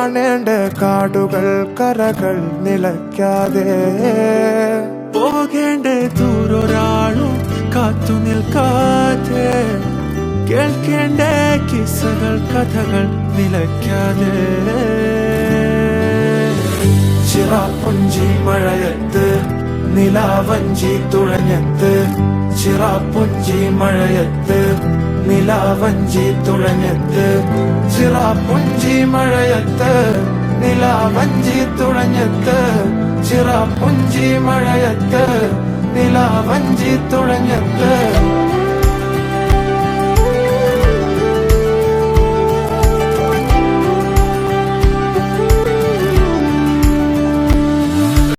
കാണേണ്ട കാടുകൾ കരകൾ നിലയ്ക്കാതെ പോകേണ്ട ദൂരൊരാളും കാത്തു നിൽക്കാതെ കേൾക്കേണ്ട കിസ്സകൾ കഥകൾ നിലയ്ക്കാതെ ചിറാപ്പുഞ്ചി മഴയത്ത് നിലാവഞ്ചി തുഴഞ്ഞത്ത് ചിറാപ്പുഞ്ചി മഴയത്ത് നിലാവഞ്ചി തുഴഞ്ഞത്ത് ചിറാപ്പുഞ്ചി മഴയത്ത് നിലാവഞ്ചി തുഴഞ്ഞത്ത് ചിറാപ്പുഞ്ചി മഴയത്ത് നിലാവഞ്ചി തുഴഞ്ഞത്ത്